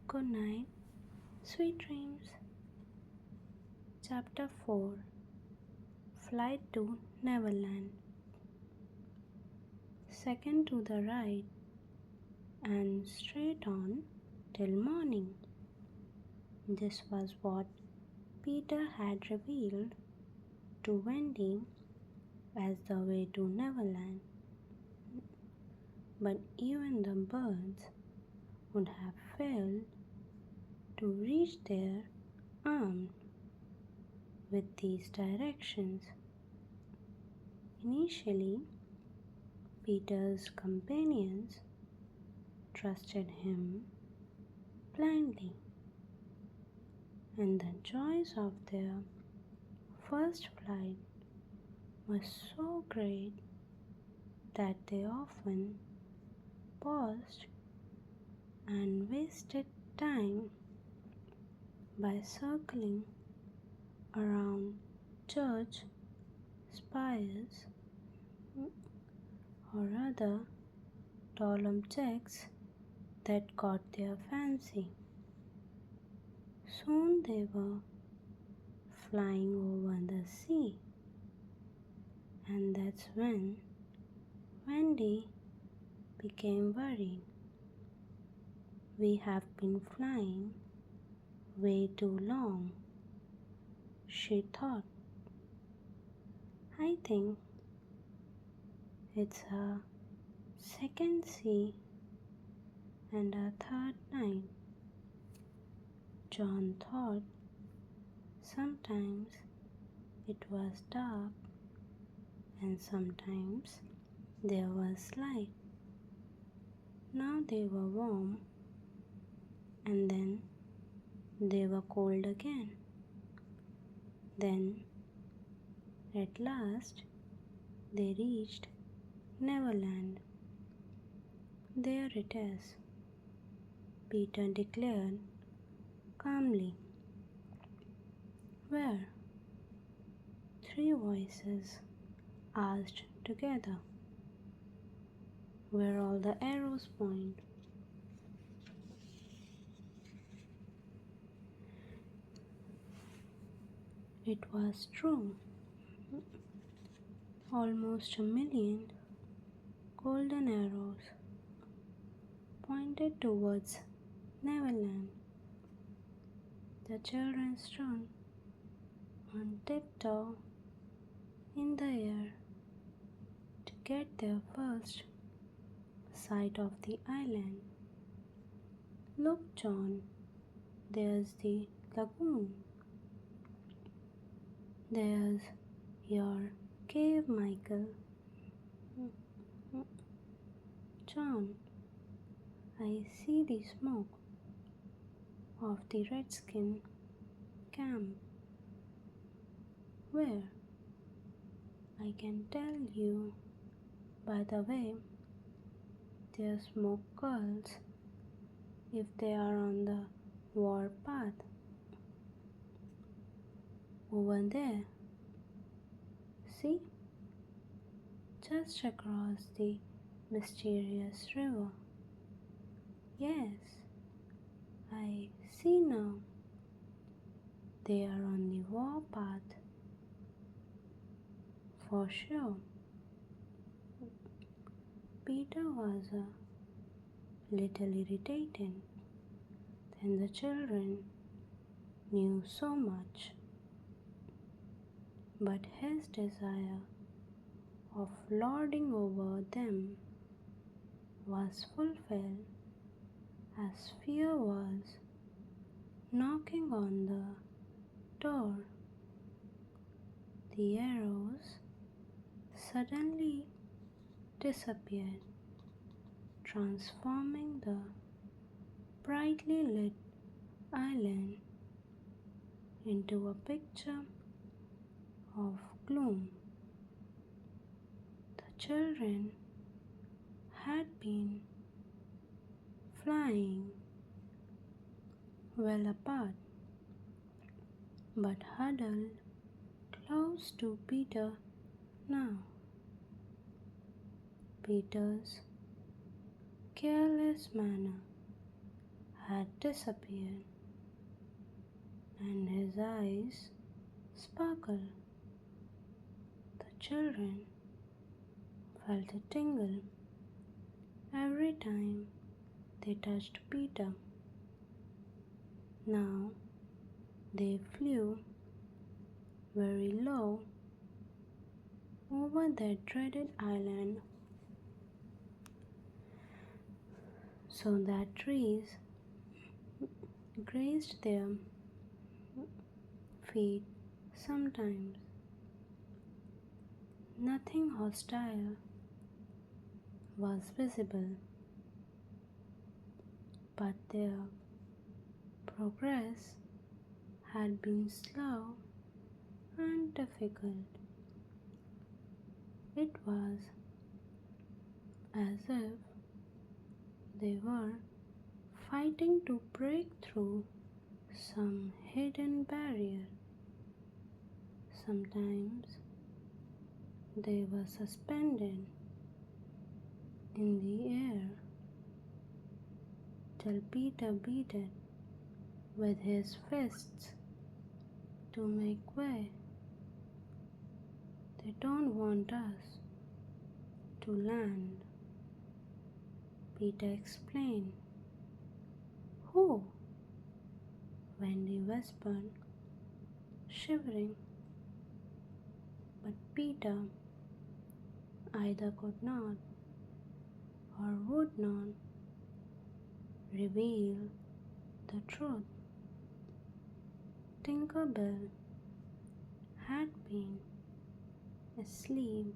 Good night, sweet dreams. Chapter 4. Flight to Neverland. Second to the right and straight on till morning. This was what Peter had revealed to Wendy as the way to Neverland. But even the birds would have failed to reach there armed with these directions. Initially, Peter's companions trusted him blindly, and the joys of their first flight were so great that they often paused and wasted time by circling around church spires or other tall objects that caught their fancy. Soon they were flying over the sea, and that's when Wendy became worried. We have been flying way too long, she thought. I think it's a second sea and a third night. John thought sometimes it was dark and sometimes there was light. Now they were warm and then they were cold again. Then at last they reached Neverland. There it is, Peter declared calmly. Where? Three voices asked together. Where all the arrows point. It was true. Almost 1,000,000 golden arrows pointed towards Neverland. The children stood on tiptoe in the air to get their first sight of the island. Look, John, there's the lagoon. There's your cave, Michael. John, I see the smoke of the redskin camp. Where? I can tell you by the way their smoke curls if they are on the war path. Over there. See? Just across the mysterious river. Yes, I see now. They are on the war path. For sure. Peter was a little irritated. Then the children knew so much. But his desire of lording over them was fulfilled as fear was knocking on the door. The arrows suddenly disappeared, transforming the brightly lit island into a picture of gloom. The children had been flying well apart, but huddled close to Peter now. Peter's careless manner had disappeared and his eyes sparkled. The children felt a tingle every time they touched Peter. Now they flew very low over their dreaded island so that trees grazed their feet sometimes. Nothing hostile was visible, but their progress had been slow and difficult. It was as if they were fighting to break through some hidden barrier. Sometimes they were suspended in the air till Peter beat it with his fists to make way. They don't want us to land, Peter explained. Who? Wendy whispered, shivering. But Peter either could not or would not reveal the truth. Tinker Bell had been asleep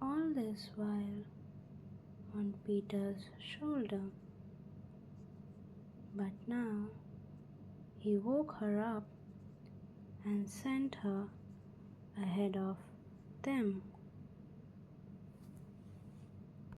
all this while on Peter's shoulder, but now he woke her up and sent her ahead of them.